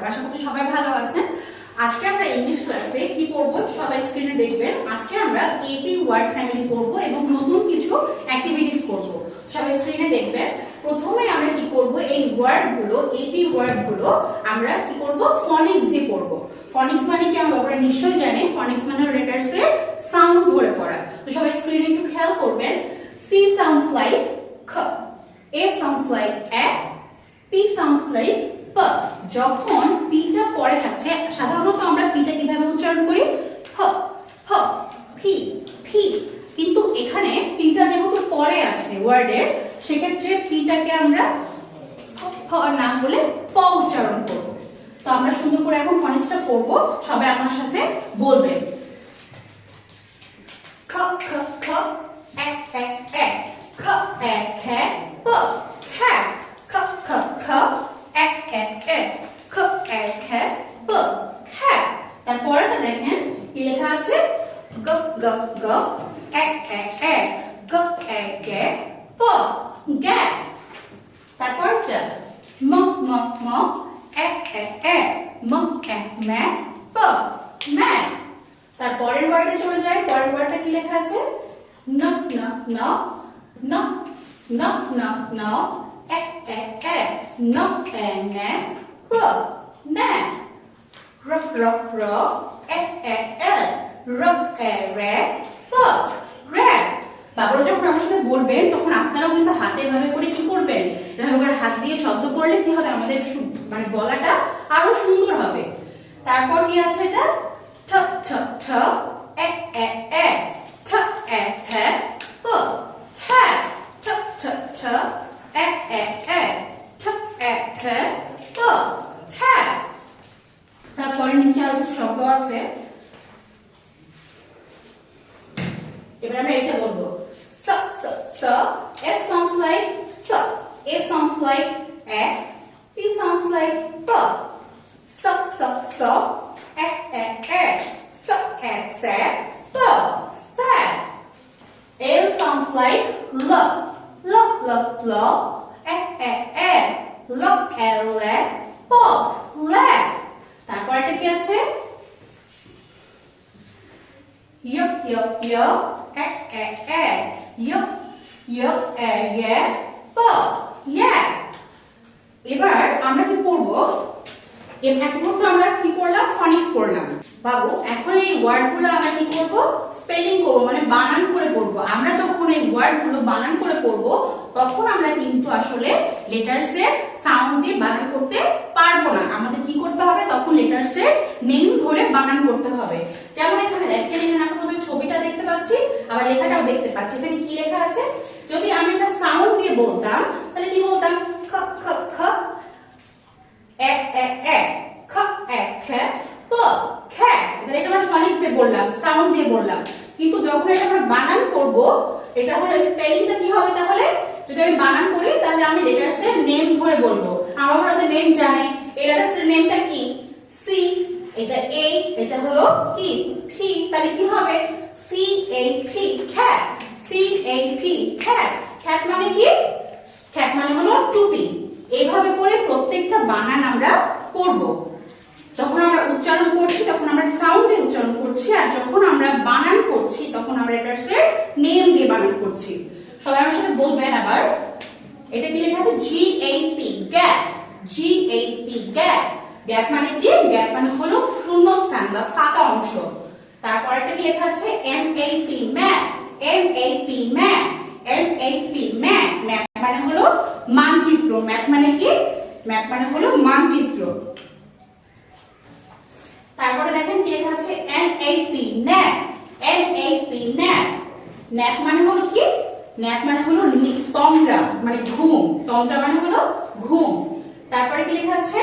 আশা করি সবাই ভালো আছেন। আজকে আমরা ইংলিশ ক্লাসে কি পড়বো সবাই স্ক্রিনে দেখবেন। আজকে আমরা এপি ওয়ার্ড ফ্যামিলি পড়বো এবং নতুন কিছু অ্যাক্টিভিটিস করব। সবাই স্ক্রিনে দেখবেন। প্রথমে আমরা কি করব, এই ওয়ার্ডগুলো এপি ওয়ার্ডগুলো আমরা কি করব, ফনিক্স দিয়ে পড়ব। ফনিক্স মানে কি আমরা নিশ্চয়ই জানি, ফনিক্স মানে লেটারস এর সাউন্ড ধরে পড়া। তো সবাই স্ক্রিনে একটু খেয়াল করবেন। সি সাউন্ডস লাইক খ, এ সাউন্ডস লাইক এ, পি সাউন্ডস লাইক প। যখন পিটা পরে থাকছে, সাধারণত আমরা পিটা কিভাবে উচ্চারণ করি, হ হ ফি ফি, কিন্তু এখানে পিটা যেহেতু পরে আছে ওয়ার্ডের, সেক্ষেত্রে পিটাকে আমরা হ না বলে প উচ্চারণ করব। তো আমরা সুন্দর করে এখন ফনিক্সটা পড়ব, সবাই আমার সাথে বলবেন। খ খ খ, এ এ এ, খ এ খে প খে, খ খ খ, এ এ এ, খ এ খে প খে। তারপরেটা দেখেন কি লেখা আছে, গ গ গ, এ এ এ, গ এ গে প গে। তারপরটা ম ম ম, এ এ এ, ম এ মে প মে। তারপরের ওয়ার্ডে চলে যায়। পরের ওয়ার্ডটা কি লেখা আছে, ন ন ন, ন ন ন ন, এ এ এ, ন এ নে প নে। র র র, এ এ এ, র এ রে প রে। বাবুরা যখন আমার সাথে বলবেন তখন আপনারাও কিন্তু হাতে এভাবে করে কি করবেন, এভাবে করে হাত দিয়ে শব্দ করলে কি হবে, আমাদের মানে বলাটা আরো সুন্দর হবে। তারপর কি আছে এটা, ঠ ঠ ঠ, এ এ এ, ঠ এ ঠে প ঠে, ঠ ঠ ঠ, এ এ এ, ঠ এ ঠে প ঠে। তারপরে নিচে আরো কিছু শব্দ আছে, এবার আমরা এটা বলবো। স স স, S sounds like s, A sounds like a, P sounds like p, s s s, e e e, s e se, p se. L sounds like l, l l l, e e e, l l e, p le. তারপর এটা কি আছে, য় য় য়, এ এ এ, য় য় এ এ, প ইয়ে। এবার আমরা কি পড়ব, এতক্ষণ তো আমরা কি পড়লাম, ফনিক্স পড়লাম। বাবু এখন এই ওয়ার্ডগুলো আমরা কি করব, স্পেলিং করব, মানে বানান করে পড়ব। আমরা যখন এই ওয়ার্ডগুলো বানান করে পড়ব, তখন আমরা কিন্তু আসলে লেটারস এর সাউন্ড দিয়ে বানান করতে পারবো না। আমাদের কি করতে হবে, তখন লেটারস এর নেম ধরে বানান করতে হবে। যেমন এখানে দেখেন, এখানে আমরা ছবিটা দেখতে পাচ্ছি, আবার লেখাটাও দেখতে পাচ্ছি। এখানে কি লেখা আছে, যদি আমি একটা সাউন্ড দিয়ে বলতাম তাহলে কি বলতাম, খ খ খ, এ এ এ, খ এ খে প খে। এটা আমরা ফনিক্স দিয়ে বললাম, সাউন্ড দিয়ে বললাম। কিন্তু যখন এটা আমরা বানান করব, এটা হলো স্পেলিংটা কি হবে, তাহলে যদি আমি বানান করি তাহলে আমি লেটারস এর নেম ধরে বলবো। আমরা তো নেম জানে, এই লেটারস এর নেমটা কি, সি, এটা এ, এটা হলো কি ফি, তাহলে কি হবে, সি এ ফি খ্যাট, সি এ ফি খ্যাট। খ্যাট মানে কি, খ্যাট মানে হলো টুপি। এইভাবে করে প্রত্যেকটা বানান আমরা করব। যখন আমরা উচ্চারণ করছি তখন আমরা সাউন্ড দিয়ে উচ্চারণ করছি, আর যখন আমরা বানান করছি তখন আমরা লেটারস এর নেম দিয়ে বানান করছি। সবাই আমার সাথে বলবেন আবার। এটা কি লেখা আছে, G A P gap, G A P gap. Gap মানে কি, গ্যাপ মানে হলো শূন্যস্থান বা ফাঁকা অংশ। তারপর একটা কি লেখা আছে, M A P map, M A P map, M A P map. Map মানে হলো মানচিত্র। ম্যাপ মানে কি, ম্যাপ মানে হলো মানচিত্র। তারপরে দেখেন কি লেখা আছে, N A P nap, N A P nap. Nap মানে হলো কি, ন্যাপ মানে হলো তন্দ্রা মানে ঘুম, তন্দ্রা মানে হলো ঘুম। তারপরে কি লেখা আছে,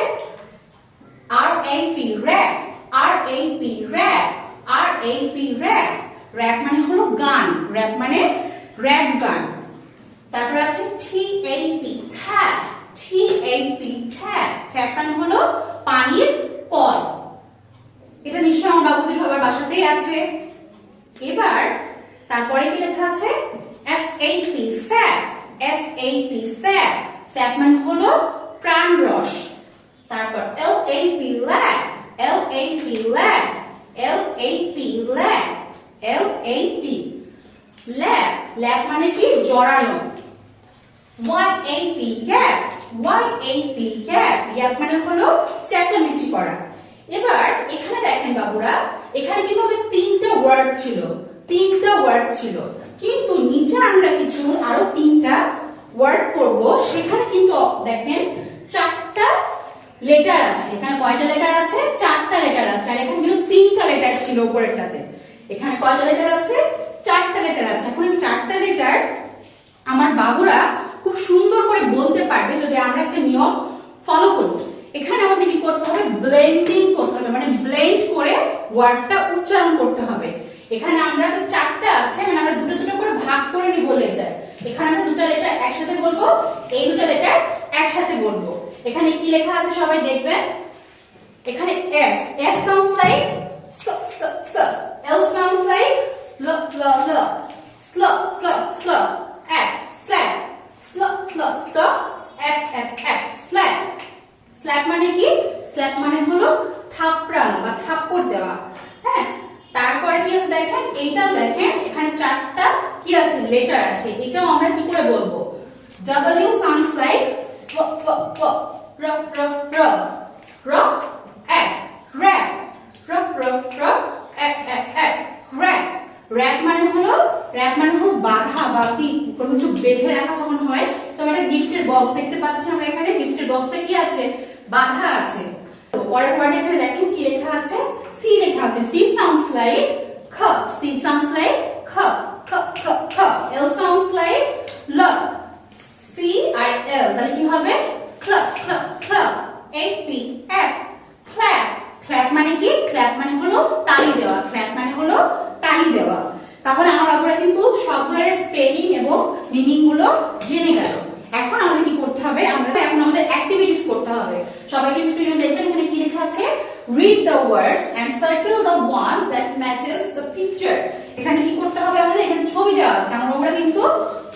R A P rap, R A P rap, R A P rap. Rap মানে হলো গান, র‍্যাপ মানে র‍্যাপ গান। তারপর আছে T A P tap, T A P tap. Tap মানে হলো পানির কল। এটা নিশ্চয়ই আমার বাবুদের সবার বাসাতেই আছে। এবার তারপরে কি লেখা আছে, S A P sap, S A P sap. Sap মানে হলো প্রাণরস। তারপর L A P L-A-P, lap. L-A-P, lap. L-A-P, lap. Lap মানে কি? জড়ানো। Y-A-P, yap. Y-A-P, yap. Yap মানে হলো চেঁচামেচি করা। এবার এখানে দেখেন বাবুরা, এখানে কিন্তু আমাদের তিনটা ওয়ার্ড ছিল, কিন্তু নিচে আমরা কিছু আরো তিনটা ওয়ার্ড করব। সেখানে কিন্তু দেখেন চারটা লেটার আছে। এখানে কয়টা লেটার আছে? চারটা লেটার আছে। আর এখানে কিন্তু তিনটা লেটার ছিল উপরেরটাতে। এখানে কয়টা লেটার আছে? চারটা লেটার আছে। এখন এই চারটা লেটার আমার বাবুরা খুব সুন্দর করে বলতে পারবে যদি আমরা একটা নিয়ম ফলো করি। এখানে আমাদের কি করতে হবে? ব্লেন্ডিং করতে হবে, মানে ব্লেন্ড করে ওয়ার্ডটা উচ্চারণ করতে হবে। এখানে আমরা চারটা আছে, মানে আমরা দুটো দুটো করে ভাগ করে নিয়ে বলে যায়। এখানে আমরা দুটো লেটার একসাথে বলবো, এই দুটো লেটার একসাথে বলবো। এখানে কি লেখা আছে সবাই দেখবেন। এখানে S, S sounds like s s s, L sounds like l l l, sl sl sl, a slap, sl sl sl, f f f, slap. Slap মানে কি? স্ল্যাপ মানে হলো থাপড়ানো বা থাপ্পড় দেওয়া। হ্যাঁ, তারপরে কি আছে দেখেন, এইটাও দেখেন এখানে চারটা কি আছে? লেটার আছে। এটাও আমরা কি করে বলবো? W sounds like w w w, r r r, r a rap, r r r, a a a rap. Rap মানে হলো বাঁধা বা কি কোনো কিছু বেঁধে রাখা যখন হয়। তো আমরা গিফটের বক্স দেখতে পাচ্ছি, আমরা এখানে গিফটের বক্সটা কি আছে? বাঁধা আছে। পরের ওয়ার্ডে এখানে দেখুন কি লেখা আছে? সি লেখা আছে। সি সাউন্ডস লাইক খ, সি সাউন্ডস লাইক খ খ খ খ। এল সাউন্ডস লাইক ল, সি আর এল তাহলে কি হবে? ক্ল ক্ল ক্ল। এ পি এফ, ক্ল্যাপ। ক্ল্যাপ মানে কি? ক্ল্যাপ মানে হলো তালি দেওয়া। ক্ল্যাপ মানে হলো তালি দেওয়া। তাহলে আমরা কিন্তু সবগুলোর স্পেলিং এবং মিনিং গুলো জেনে গেল। এখন আমাদের কি করতে হবে? এখন আমাদের অ্যাক্টিভিটিস করতে হবে। সবাই একটু স্ক্রিনে দেখবেন, এখানে কি লেখা আছে? read the words and circle the one that matches the picture. এখানে কি করতে হবে আমাদের? এখানে ছবি দেওয়া আছে। আমরা কিন্তু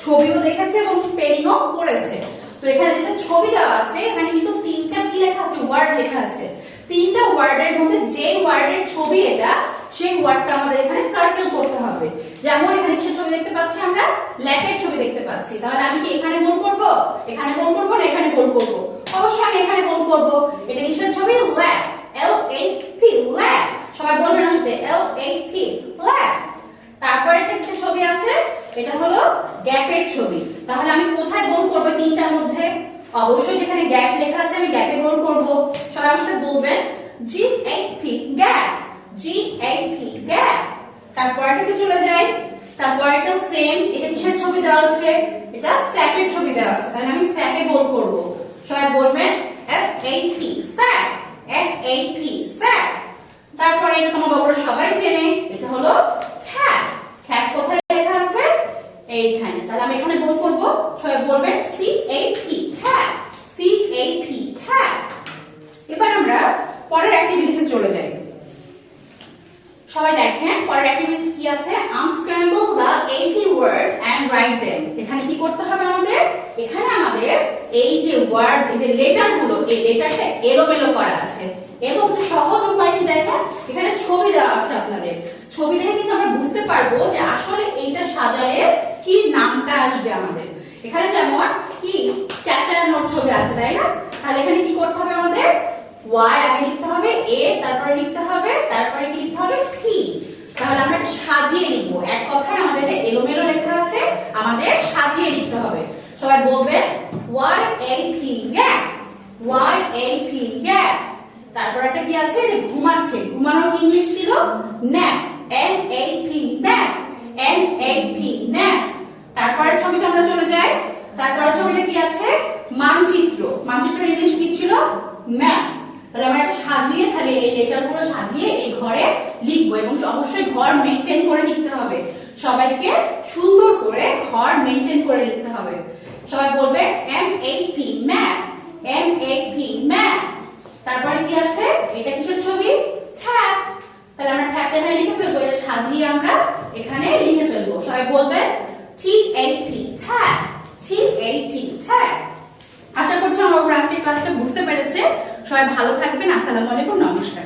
ছবিও দেখেছি এবং স্পেলিংও পড়েছে। তো এখানে যেটা ছবি দেওয়া আছে, এখানে কিন্তু তিনটা কি লেখা আছে? ওয়ার্ড লেখা আছে। তিনটা ওয়ার্ডের মধ্যে যে ওয়ার্ডের ছবি এটা, সেই ওয়ার্ডটা আমাদের এখানে সার্কেল করতে হবে। যেমন এখানে কিসের ছবি দেখতে পাচ্ছি? আমরা ল্যাপের ছবি দেখতে পাচ্ছি। তাহলে আমি কি এখানে গোল করব? এখানে গোল করব না এখানে গোল করব? অবশ্যই আমি এখানে গোল করব। এটা কিসের ছবি? ল্যাপ, L A P, ল্যাপ। সবাই বলবেন আমার সাথে, L A P, ল্যাপ। তারপরে একটা কিসের ছবি আছে? এটা হলো গ্যাপের ছবি। তাহলে আমি কোথায় গোল করব তিনটার মধ্যে? অবশ্যই যেখানে গ্যাপ লেখা আছে আমি গ্যাপে গোল করব। সবাই আমার সাথে বলবেন, G A P, gap, G A P, gap. তারপরটাতে চলে যাই। তারপরটাও সেম। এটা কিসের ছবি দেওয়া আছে? এটা স্যাপের ছবি দেওয়া আছে। তাহলে আমি স্যাপে গোল করব। সবাই বলবেন S A P, sap, S A P, sap. তারপরে এটা তোমার বাবুরা সবাই চেনে, এটা হলো খ্যাপ। খ্যাপ কোথায় লেখা আছে? এইখানে। তাহলে আমি এখানে গোল করব। সবাই বলবেন C A P, খ্যাপ, C A P, খ্যাপ। এবার আমরা পরের অ্যাক্টিভিটিসে চলে যাই। সবাই দেখেন পরের অ্যাক্টিভিটি কি আছে? unscramble the 80 word and write them. এখানে কি করতে হবে আমাদের? এখানে আমাদের এই যে ওয়ার্ড, এই যে লেটার গুলো, এই লেটারটা এলোমেলো করা আছে এবং সহজ উপায় কি দেখেন, এখানে ছবি দেওয়া আছে। আপনাদের ছবি দেখে কিন্তু আমরা বুঝতে পারবো যে আসলে এইটা সাজালে কি নামটা আসবে আমাদের। এখানে যেমন কি চাচার ছবি আছে, তাই না? তাহলে এখানে কি করতে হবে আমাদের? Y আগে লিখতে হবে, A তারপরে লিখতে হবে, তারপরে কি লিখতে হবে? P। তাহলে আমরা সাজিয়ে লিখবো। এক কথায় আমাদের এটা এলোমেলো লেখা আছে, আমাদের সাজিয়ে লিখতে হবে। সবাই বলবে Y A P, gap, Y A P, gap। তারপর একটা কি আছে? যে ঘুমাচ্ছে, ঘুমানোর ইংলিশ ছিল nap, N A P, nap, N A P, nap। তারপরের ছবিটা আমরা চলে যাই। তারপরের ছবিটা কি আছে? মানচিত্র। মানচিত্রের ইংলিশ কি ছিল? ম্যাপ। তাহলে আমরা একটা সাজিয়ে, তাহলে এই লেটারগুলো সাজিয়ে এই ঘরে লিখবো এবং অবশ্যই ঘর মেইনটেইন করে লিখতে হবে। সবাইকে সুন্দর করে ঘর মেইনটেইন করে লিখতে হবে। সবাই বলবে M A P, map, M A P, map. তারপরে কি আছে? এটা কিসের ছবি? ট্যাপ। তাহলে আমরা ট্যাপটা এখানে লিখে ফেলবো, এটা সাজিয়ে আমরা এখানে লিখে ফেলবো। সবাই বলবে T A P, tap, T A P, tap. আশা করছি আমার আজকের ক্লাসটা বুঝতে পেরেছে। সবাই ভালো থাকবেন। আসসালামু আলাইকুম, নমস্কার।